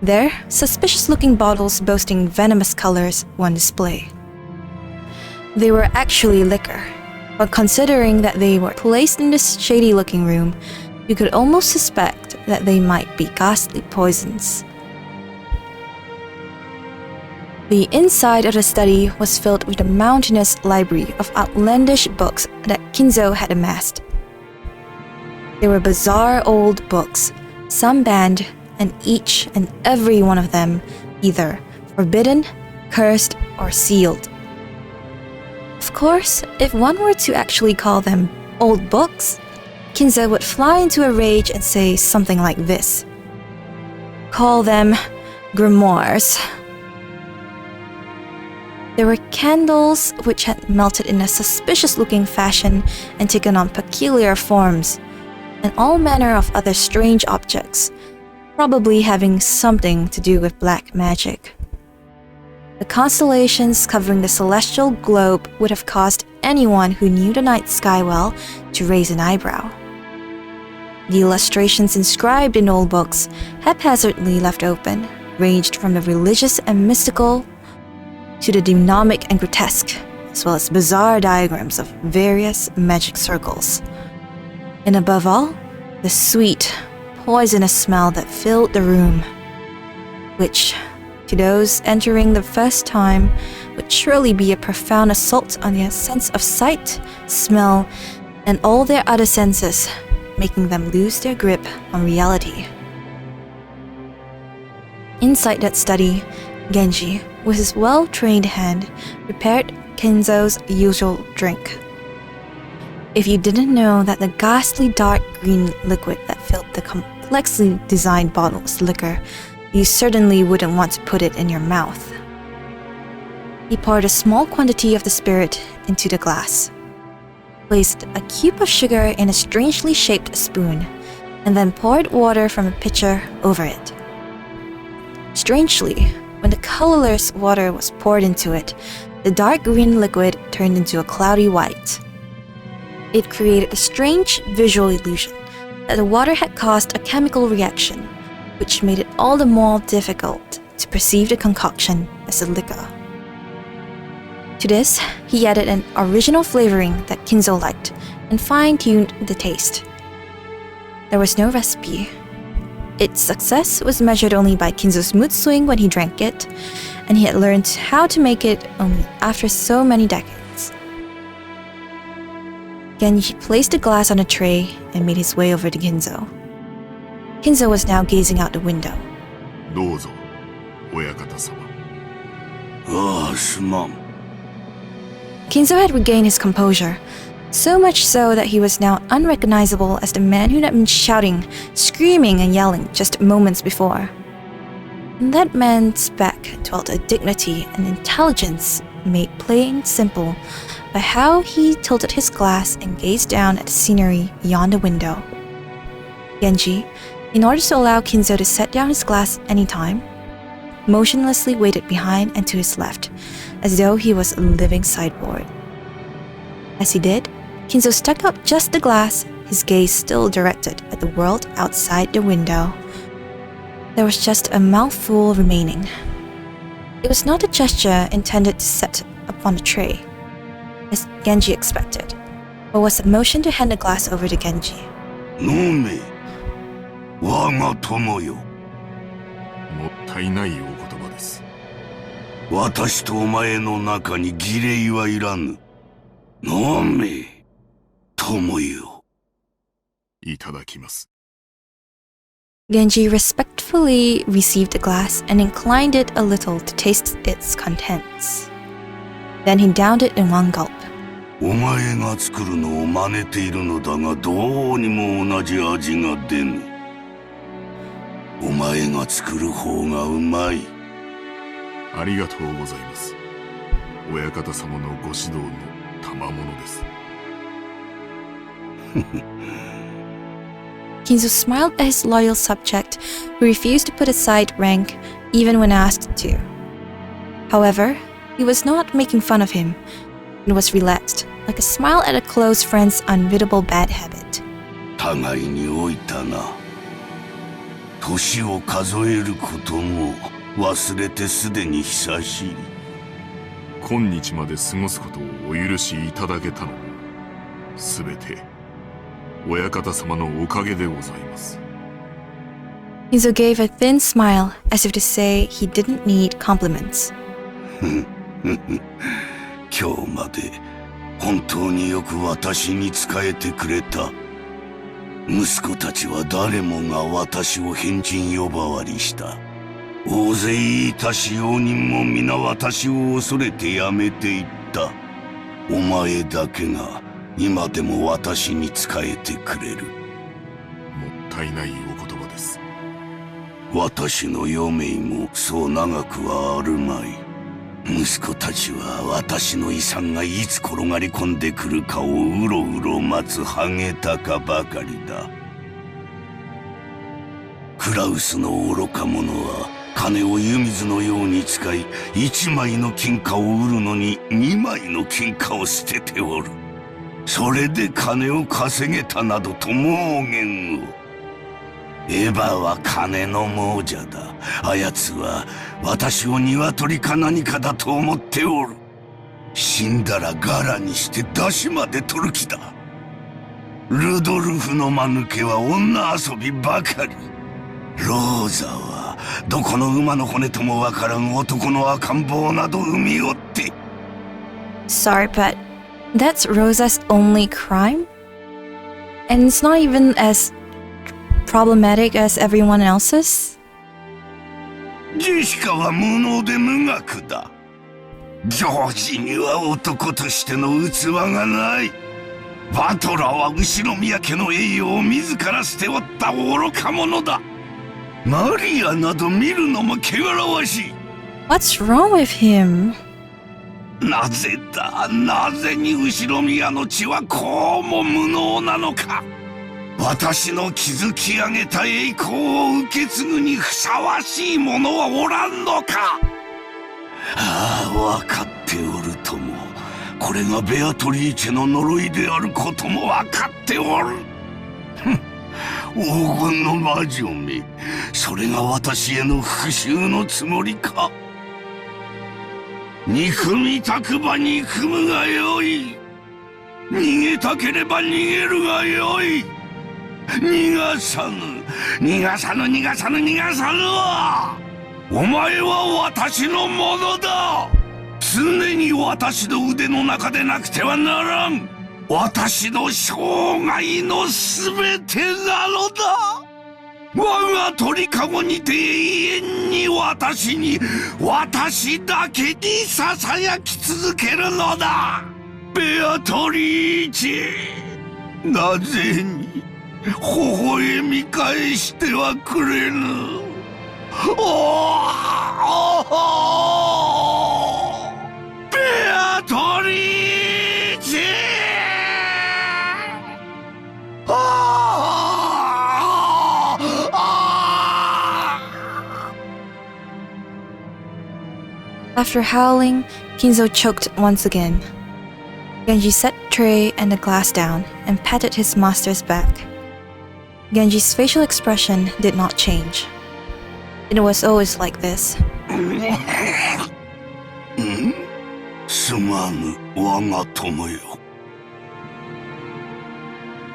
There, suspicious-looking bottles boasting venomous colors were on display. They were actually liquor, but considering that they were placed in this shady-looking room, you could almost suspect that they might be ghastly poisons. The inside of the study was filled with a mountainous library of outlandish books that Kinzo had amassed. They were bizarre old books, some banned, and each and every one of them either forbidden, cursed, or sealed. Of course, if one were to actually call them old books, Kinzo would fly into a rage and say something like this. Call them grimoires. There were candles which had melted in a suspicious-looking fashion and taken on peculiar forms, and all manner of other strange objects, probably having something to do with black magic. The constellations covering the celestial globe would have caused anyone who knew the night sky well to raise an eyebrow. The illustrations inscribed in old books, haphazardly left open, ranged from the religious and mystical to the demonic and grotesque, as well as bizarre diagrams of various magic circles. And above all, the sweet, poisonous smell that filled the room, which, to those entering the first time, would surely be a profound assault on their sense of sight, smell, and all their other senses, making them lose their grip on reality. Inside that study, Genji, with his well-trained hand, prepared Kinzo's usual drink. If you didn't know that the ghastly dark green liquid that filled the complexly designed bottle was liquor, you certainly wouldn't want to put it in your mouth. He poured a small quantity of the spirit into the glass, placed a cube of sugar in a strangely shaped spoon, and then poured water from a pitcher over it. Strangely, when the colorless water was poured into it, the dark green liquid turned into a cloudy white. It created a strange visual illusion that the water had caused a chemical reaction, which made it all the more difficult to perceive the concoction as a liquor. To this, he added an original flavoring that Kinzo liked and fine-tuned the taste. There was no recipe. Its success was measured only by Kinzo's mood swing when he drank it, and he had learned how to make it only after so many decades. Genji placed the glass on a tray and made his way over to Kinzo. Kinzo was now gazing out the window. どうぞ、親方様。ああ、すまん。Kinzo had regained his composure, so much so that he was now unrecognizable as the man who had been shouting, screaming, and yelling just moments before. And that man's back dwelt a dignity and intelligence made plain simple by how he tilted his glass and gazed down at the scenery beyond the window. Genji, in order to allow Kinzo to set down his glass anytime, motionlessly waited behind and to his left, as though he was a living sideboard. As he did, Kinzo stuck out just the glass, his gaze still directed at the world outside the window. There was just a mouthful remaining. It was not a gesture intended to set upon the tray, as Genji expected, but was a motion to hand the glass over to Genji. 飲め、我が友よ。もったいないお言葉です。私とお前の中に儀礼はいらぬ。飲め、友よ。いただきます。Genji respectfully received the glass and inclined it a little to taste its contents. Then he downed it in one gulp. お前が作るのを真似ているのだがどうにも同じ味が出ぬ。お前が作る方がうまい。ありがとうございます。親方様のご指導の賜物です。Kinzo smiled at his loyal subject, who refused to put aside rank even when asked to. However, he was not making fun of him. It was relaxed, like a smile at a close friend's unbeatable bad habit. 互いに老いたな。年を数えることも忘れてすでに久しい。今日まで過ごすことをお許しいただけたのも、すべて親方様のおかげでございます。Kinzo gave a thin smile, as if to say he didn't need compliments. 今日まで本当によく私に仕えてくれた。息子たちは誰もが私を変人呼ばわりした。大勢いた使用人も皆私を恐れてやめていった。お前だけが今でも私に仕えてくれる。もったいないお言葉です。私の余命もそう長くはあるまい。息子たちは私の遺産がいつ転がり込んでくるかをうろうろ待つハゲタカばかりだ。クラウスの愚か者は金を湯水のように使い、1枚の金貨を売るのに2枚の金貨を捨てておる。それで金を稼げたなどと妄言を。エヴァは金の亡者だ。あやつは私を鶏か何かだと思っておる。死んだらガラにして出汁まで取る気だ。ルドルフの間抜けは女遊びばかり。ローザはどこの馬の骨ともわからん男の赤ん坊など産みおって。Sorry, but that's Rosa's only crime? And it's not even as problematic as everyone else's? ジェシカは無能で無学だ。ジョージには男としての器がない。バトラーは後ろ宮家の栄誉を自ら捨ておった愚か者だ。マリアなど見るのも汚らわしい。What's wrong with him? なぜだ、なぜに後ろ宮の血はこうも無能なのか。私の築き上げた栄光を受け継ぐにふさわしい者はおらんのか。ああ、分かっておるとも。これがベアトリーチェの呪いであることも分かっておる。黄金の魔女め、それが私への復讐のつもりか。憎みたくば憎むがよい。逃げたければ逃げるがよい。逃がさぬ、逃がさぬ、逃がさぬ、逃がさぬわ。お前は私のものだ。常に私の腕の中でなくてはならん。私の生涯のすべてなのだ。我が鳥かごにて永遠に私だけに囁き続けるのだ。ベアトリーチェ、なぜに微笑み返してはくれぬ。ベアトリーチェ。After howling, Kinzo choked once again. Genji set the tray and the glass down and patted his master's back. Genji's facial expression did not change. It was always like this. すまぬ、我が友よ。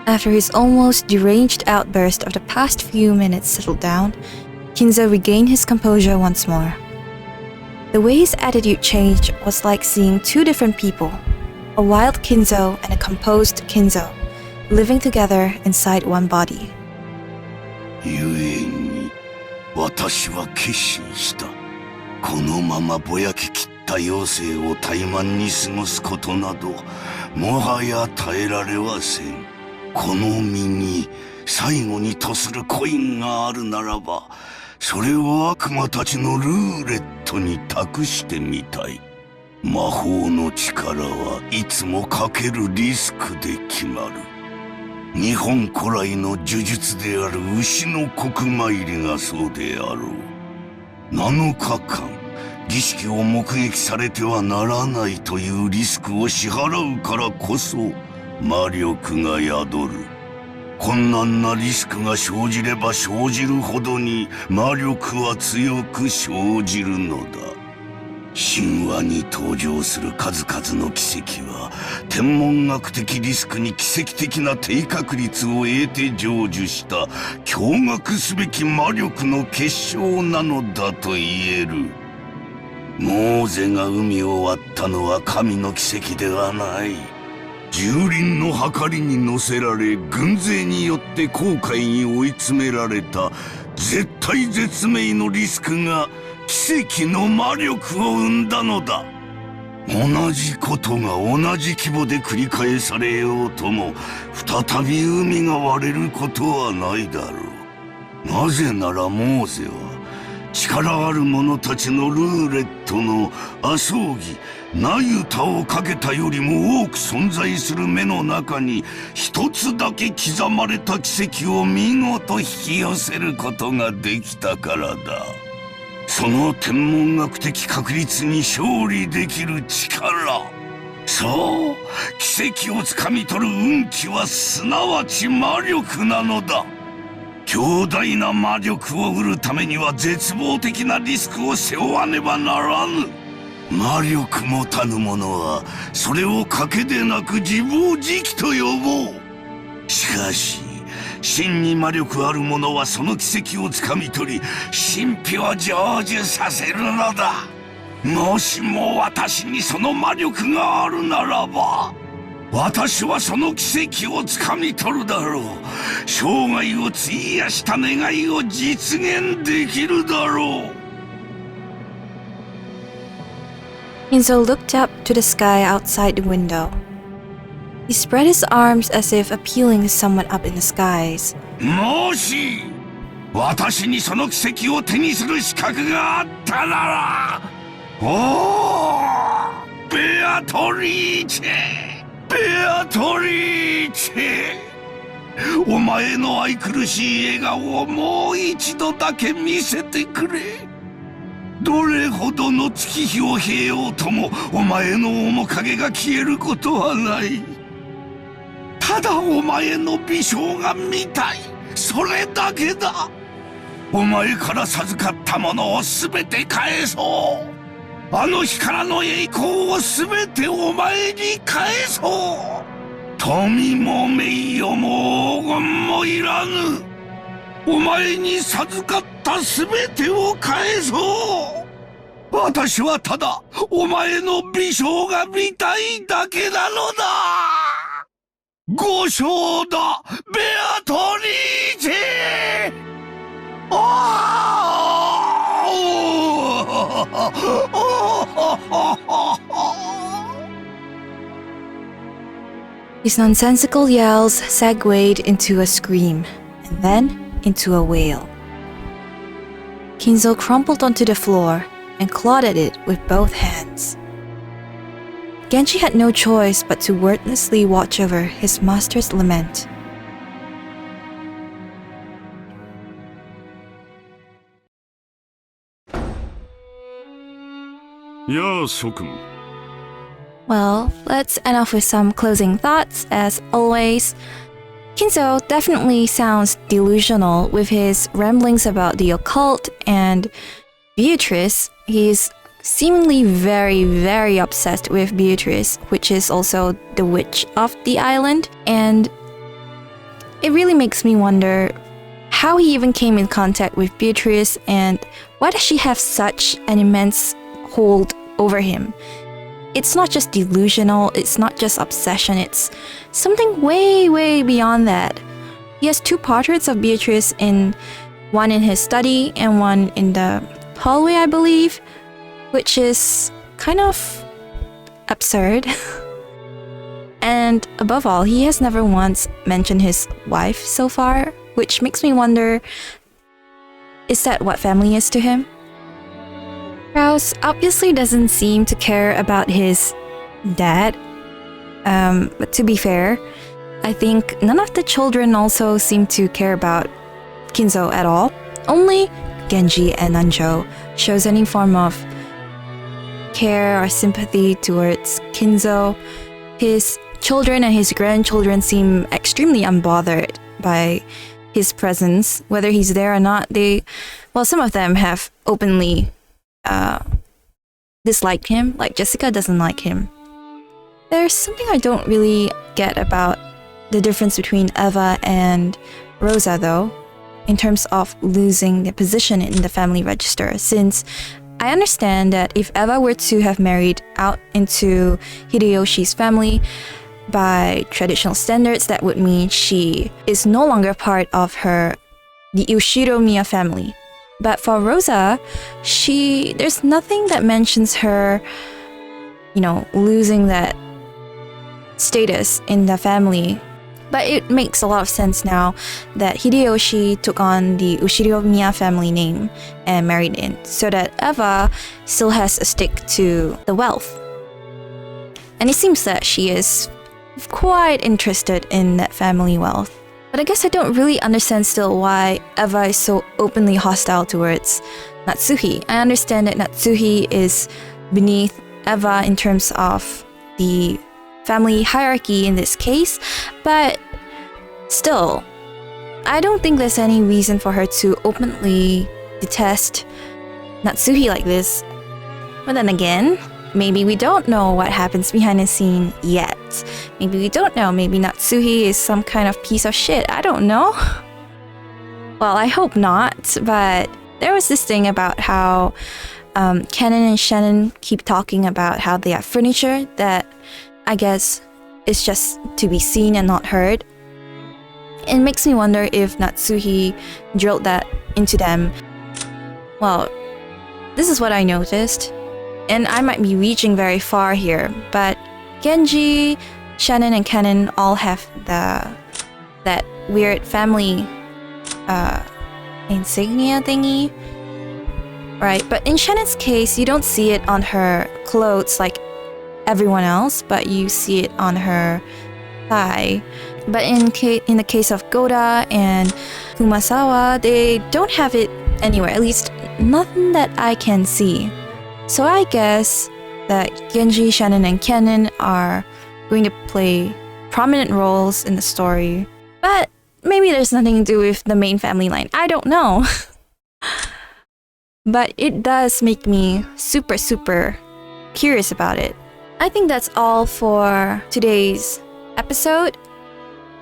After his almost deranged outburst of the past few minutes settled down, Kinzo regained his composure once more. The way his attitude changed was like seeing two different people, a wild Kinzo and a composed Kinzo, living together inside one body. 故に、私は決心した。このままぼやききった余生を怠慢に過ごすことなど、もはや耐えられはせん。この身に最後にとするコインがあるならば、それを悪魔たちのルーレットに託してみたい。魔法の力はいつもかけるリスクで決まる。日本古来の呪術である牛の国参りがそうであろう。7日間儀式を目撃されてはならないというリスクを支払うからこそ魔力が宿る。困難なリスクが生じれば生じるほどに魔力は強く生じるのだ。神話に登場する数々の奇跡は天文学的リスクに奇跡的な低確率を得て成就した驚愕すべき魔力の結晶なのだと言える。モーゼが海を割ったのは神の奇跡ではない。蹂躙の計りに乗せられ軍勢によって航海に追い詰められた絶体絶命のリスクが奇跡の魔力を生んだのだ。同じことが同じ規模で繰り返されようとも再び海が割れることはないだろう。なぜならモーゼは力ある者たちのルーレットの阿葬儀ナユタをかけたよりも多く存在する目の中に一つだけ刻まれた奇跡を見事引き寄せることができたからだ。その天文学的確率に勝利できる力、そう奇跡をつかみ取る運気はすなわち魔力なのだ。強大な魔力を得るためには絶望的なリスクを背負わねばならぬ。魔力もたぬ者はそれを賭けでなく自暴自棄と呼ぼう。しかし真に魔力ある者はその奇跡をつかみ取り神秘を成就させるのだ。もしも私にその魔力があるならば私はその奇跡をつかみ取るだろう。生涯を費やした願いを実現できるだろう。Kinzo looked up to the sky outside the window. He spread his arms as if appealing to someone up in the skies. もし私にその奇跡を手にする資格があったなら、おー、ベアトリーチェ、ベアトリーチェ、お前の愛くるしい笑顔をもう一度だけ見せてくれ。どれほどの月日を経ようともお前の面影が消えることはない。ただお前の美少が見たい、それだけだ。お前から授かったものを全て返そう。あの日からの栄光を全てお前に返そう。富も名誉も黄金もいらぬ。お前に授かった全てを返そう。私はただお前の美少が見たいだけなのだ。ご賞だ、ベアトリーチェ。His nonsensical yells segued into a scream, and then into a wail. Kinzo crumpled onto the floor and clawed at it with both hands. Genji had no choice but to wordlessly watch over his master's lament. Yeah, Shokun. Well, let's end off with some closing thoughts as always. Kinzo definitely sounds delusional with his ramblings about the occult, and Beatrice, he's seemingly very, very obsessed with Beatrice, which is also the witch of the island, and it really makes me wonder how he even came in contact with Beatrice and why does she have such an immense hold over him. It's not just delusional, it's not just obsession, it's something way, way beyond that. He has two portraits of Beatrice, one in his study and one in the hallway, I believe, which is kind of absurd. And above all, he has never once mentioned his wife so far, which makes me wonder, is that what family is to him? Kraus obviously doesn't seem to care about his dad. But to be fair, I think none of the children also seem to care about Kinzo at all. Only Genji and Nanjo shows any form of care or sympathy towards Kinzo. His children and his grandchildren seem extremely unbothered by his presence, whether he's there or not. Some of them have openly disliked him, like Jessica doesn't like him. There's something I don't really get about the difference between Eva and Rosa though, in terms of losing their position in the family register, since I understand that if Eva were to have married out into Hideyoshi's family, by traditional standards, that would mean she is no longer part of the Ushiromiya family. But for Rosa, there's nothing that mentions her, losing that status in the family. But it makes a lot of sense now that Hideyoshi took on the Ushiromiya family name and married in, so that Eva still has a stick to the wealth. And it seems that she is quite interested in that family wealth. But I guess I don't really understand still why Eva is so openly hostile towards Natsuhi. I understand that Natsuhi is beneath Eva in terms of the family hierarchy in this case, but still, I don't think there's any reason for her to openly detest Natsuhi like this. But then again, maybe we don't know what happens behind the scene yet. Maybe we don't know. Maybe Natsuhi is some kind of piece of shit. I don't know. Well, I hope not, but there was this thing about how Shannon and Shannon keep talking about how they have furniture that I guess is just to be seen and not heard. It makes me wonder if Natsuhi drilled that into them. Well, this is what I noticed. And I might be reaching very far here, but Genji, Shannon, and Kennen all have that weird family insignia thingy. Right, but in Shannon's case, you don't see it on her clothes like everyone else, but you see it on her thigh. But in the case of Goda and Kumasawa, they don't have it anywhere, at least nothing that I can see. So I guess that Genji, Shannon, and Kennen are going to play prominent roles in the story. But maybe there's nothing to do with the main family line. I don't know. But it does make me super, super curious about it. I think that's all for today's episode.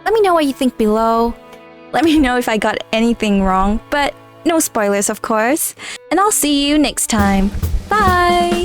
Let me know what you think below. Let me know if I got anything wrong, but no spoilers, of course. And I'll see you next time. Bye!